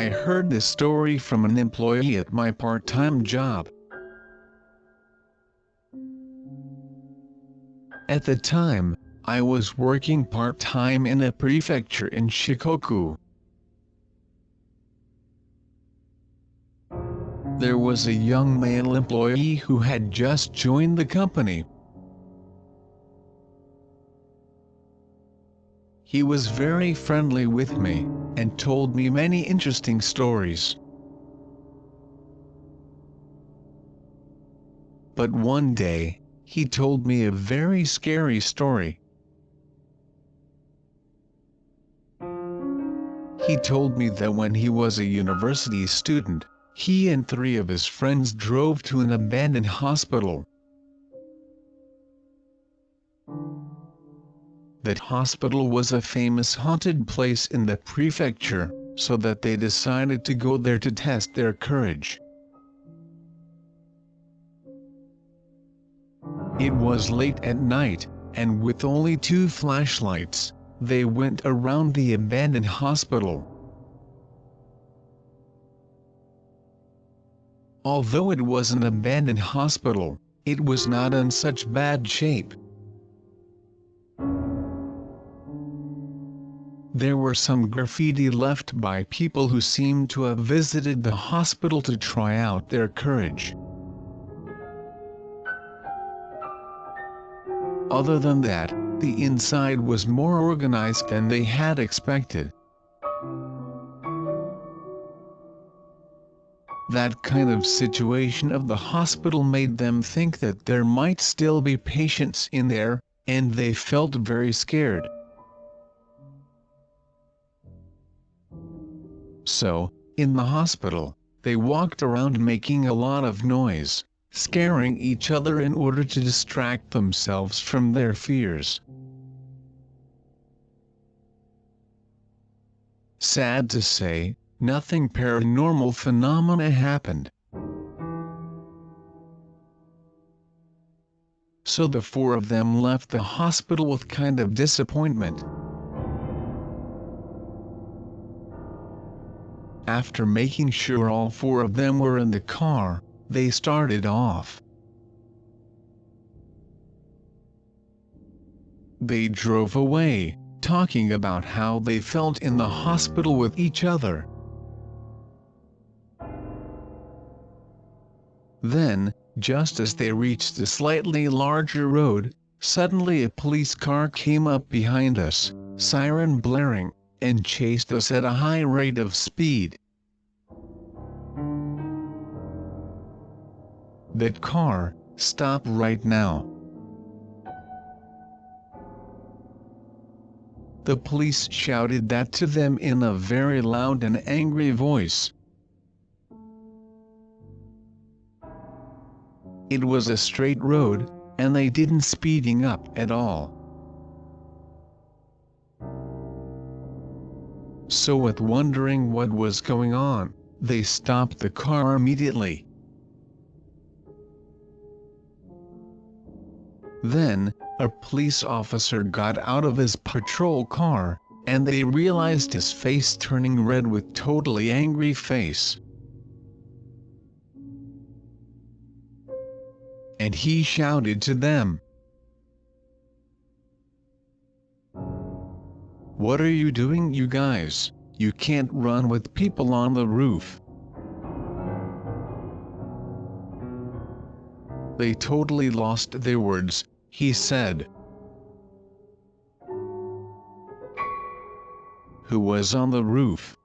I heard this story from an employee at my part-time job. At the time, I was working part-time in a prefecture in Shikoku. There was a young male employee who had just joined the company. He was very friendly with me, and told me many interesting stories. But one day, he told me a very scary story. He told me that when he was a university student, he and 3 of his friends drove to an abandoned hospital. That hospital was a famous haunted place in the prefecture, so that they decided to go there to test their courage. It was late at night, and with only 2 flashlights, they went around the abandoned hospital. Although it was an abandoned hospital, it was not in such bad shape. There were some graffiti left by people who seemed to have visited the hospital to try out their courage. Other than that, the inside was more organized than they had expected. That kind of situation of the hospital made them think that there might still be patients in there, and they felt very scared. So, in the hospital, they walked around making a lot of noise, scaring each other in order to distract themselves from their fears. Sad to say, nothing paranormal phenomena happened. So the 4 of them left the hospital with kind of disappointment. After making sure all 4 of them were in the car, they started off. They drove away, talking about how they felt in the hospital with each other. Then, just as they reached a slightly larger road, suddenly a police car came up behind us, siren blaring, and chased us at a high rate of speed. That car, stop right now. The police shouted that to them in a very loud and angry voice. It was a straight road, and they didn't speeding up at all. So with wondering what was going on, they stopped the car immediately. Then, a police officer got out of his patrol car, and they realized his face turning red with totally angry face. And he shouted to them, "What are you doing, you guys? You can't run with people on the roof." They totally lost their words, he said. "Who was on the roof?"